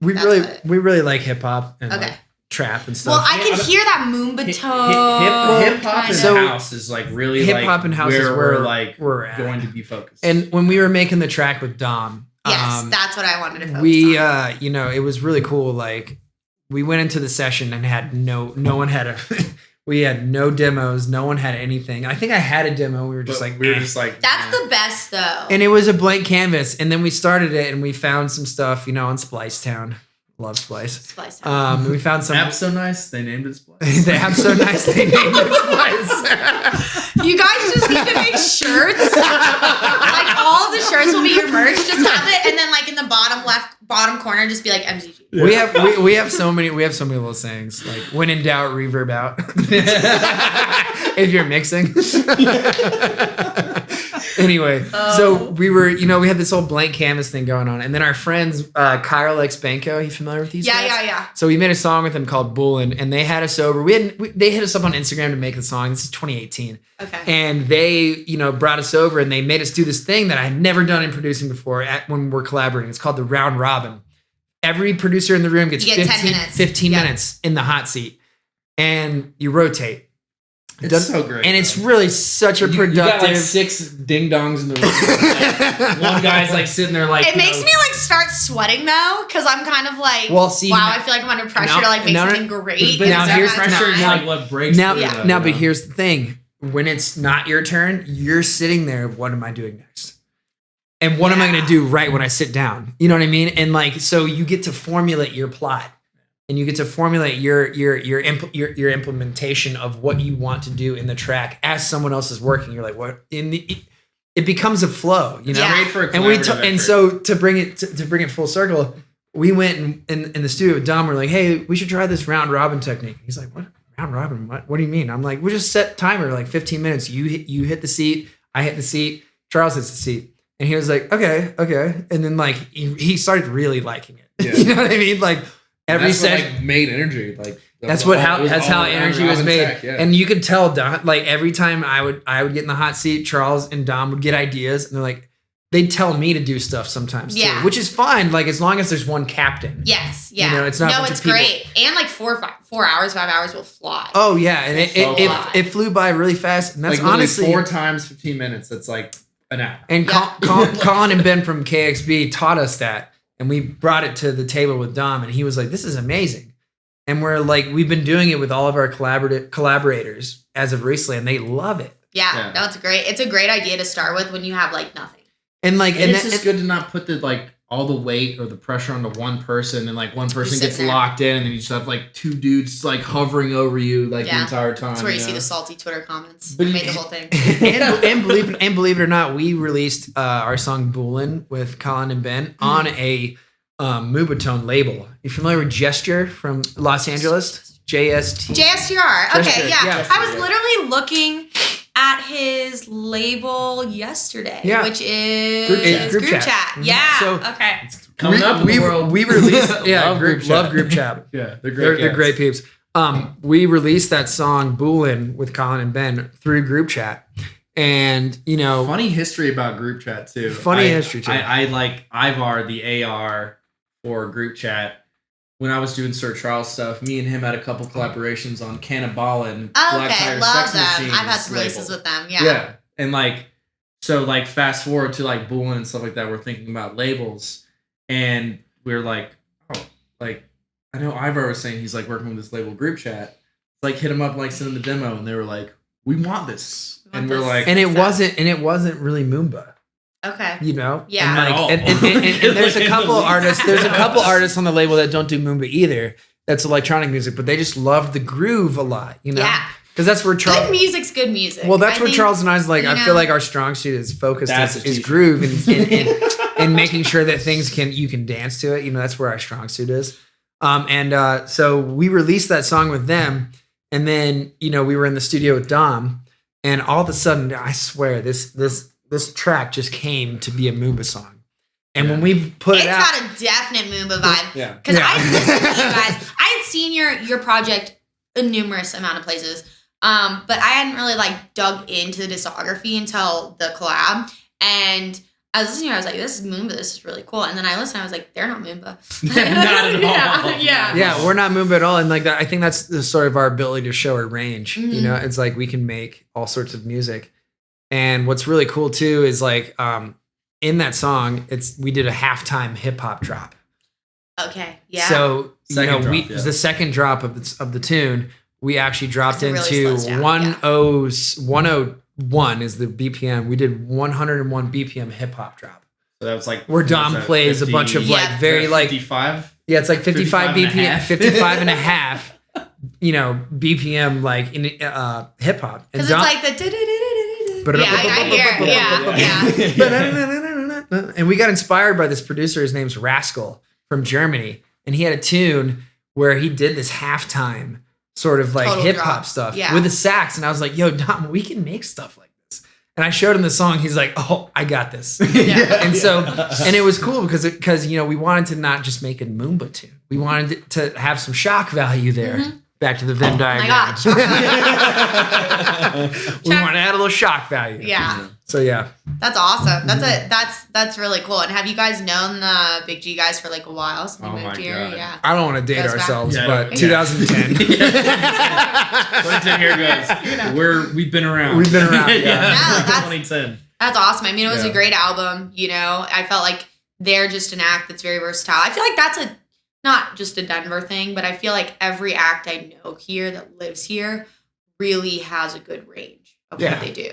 We really like hip hop and like trap and stuff. Well, I can hear that Mobatone. Hip hop and house is like really hip hop and house is where we're going to be focused. And when we were making the track with Dom, yes, that's what I wanted to focus on. You know, it was really cool. Like we went into the session and had no one had we had no demos. No one had anything. I think I had a demo. We were just like, that's the best though. And it was a blank canvas. And then we started it and we found some stuff, you know, on Splice Town. Love Splice. We found some. App So Nice, they named it Splice. The App So Nice, they named it Splice. You guys just need to make shirts. Like all of the shirts will be your merch. Just have it, and then like in the bottom corner, just be like MZG. Yeah. We have so many little sayings like when in doubt, reverb out. If you're mixing. Anyway, so we were, you know, we had this whole blank canvas thing going on, and then our friends, Kyle X Banco, you familiar with these guys? Yeah. So we made a song with them called Bullin', and they had us over. They hit us up on Instagram to make the song. This is 2018. Okay. And they, you know, brought us over, and they made us do this thing that I had never done in producing before when we're collaborating. It's called the round robin. Every producer in the room gets 15 minutes in the hot seat, and you rotate. It's so great. And it's really such a productive. You got like 6 ding dongs in the room. One guy's like sitting there like. It makes me like start sweating though, because I'm kind of like, wow, I feel like I'm under pressure to like make something great. But now here's pressure is like what breaks. Now, but here's the thing: when it's not your turn, you're sitting there. What am I doing next? And what am I going to do right when I sit down? You know what I mean? And like, so you get to formulate your plot. And you get to formulate your implementation of what you want to do in the track as someone else is working. You're like, what? It becomes a flow, you know. Yeah. Great for a collaborative effort. So to bring it full circle, we went in the studio with Dom. We're like, hey, we should try this round robin technique. He's like, what round robin? What do you mean? I'm like, we just set timer like 15 minutes. You hit the seat, I hit the seat, Charles hits the seat, and he was like, okay, and then like he started really liking it. Yeah. You know what I mean? Like. Every session like made energy like that's how energy was made, and you could tell Dom, like every time I would get in the hot seat, Charles and Dom would get ideas, and they're like they'd tell me to do stuff sometimes too, which is fine, like as long as there's one captain. Yes, yeah. You know, it's not. No, it's great, and like 5 hours will fly. Oh yeah, and it flew by really fast, and that's like honestly 4 times 15 minutes. That's like an hour. And Colin and Ben from KXB taught us that. And we brought it to the table with Dom, and he was like, this is amazing. And we're like, we've been doing it with all of our collaborators as of recently, and they love it. Yeah, no, it's a great idea to start with when you have like nothing. And like, and it's just good to not put the like all the weight or the pressure onto one person, and like one person gets locked in, and then you just have like 2 dudes like hovering over you like the entire time. That's where you see the salty Twitter comments. But made the whole thing. and believe it or not, we released our song "Bullin" with Colin and Ben on a Mobatone label. You familiar with Gesture from Los Angeles? JSTR. Okay, yeah. I was literally looking at his label yesterday, which is Group Chat. Mm-hmm. Yeah. So okay. It's coming up in the world. We released love Group Chat. Yeah, they're great. They're great peeps. We released that song "Bullin" with Colin and Ben through Group Chat, and you know, funny history about Group Chat too. I like Ivar the AR for Group Chat. When I was doing Sir Charles stuff, me and him had a couple collaborations on Cannibal and Black Tire love Sex them. Machine. I've had some releases with them. Yeah, and like so, like fast forward to like Bullin and stuff like that. We're thinking about labels, and we're like, oh, like I know Ivar was saying he's like working with this label Group Chat. Like hit him up, like send him the demo, and they were like, we want this, and we're like, and it wasn't really Moomba. Okay. You know? Yeah. And there's a couple artists on the label that don't do Moomba either. That's electronic music, but they just love the groove a lot, you know? Yeah. Because that's where Charles... Good music's good music. Well, that's where Charles and I's like, I feel like our strong suit is focused is groove and making sure that you can dance to it. You know, that's where our strong suit is. So we released that song with them, and then, you know, we were in the studio with Dom, and all of a sudden, I swear, this track just came to be a Moomba song. And when we put it out... It's got a definite Moomba vibe. Yeah. Because I listened to you guys. I had seen your project a numerous amount of places, but I hadn't really like dug into the discography until the collab. And I was listening, I was like, this is Moomba, this is really cool. And then I listened, I was like, they're not Moomba. Not at all. Yeah, we're not Moomba at all. And like that, I think that's the sort of our ability to show our range. You know, it's like we can make all sorts of music. And what's really cool too is like in that song, we did a halftime hip hop drop. Okay. Yeah. So the second drop of the tune, we actually dropped into 101 is the BPM. We did 101 BPM hip hop drop. So that was like where Dom plays 50, a bunch of like very like 55. Yeah, it's like 55 BPM, 55 and a half. You know, BPM like in hip hop. Because it's like the. Yeah. And we got inspired by this producer. His name's Rascal from Germany, and he had a tune where he did this halftime sort of like hip hop stuff with a sax. And I was like, yo, Dom, we can make stuff like this. And I showed him the song. He's like, oh, I got this. And it was cool because, you know, we wanted to not just make a Moomba tune. We wanted to have some shock value there. Back to the Venn diagram. Oh my God. We want to add a little shock value. Yeah. So yeah. That's awesome. That's really cool. And have you guys known the Big G guys for like a while since we moved here? God. Yeah. I don't want to date ourselves, but 2010. 2010 here goes. We've been around. We've been around. Yeah. 2010. That's awesome. I mean, it was a great album. You know, I felt like they're just an act that's very versatile. I feel like that's not just a Denver thing, but I feel like every act I know here that lives here really has a good range of what they do.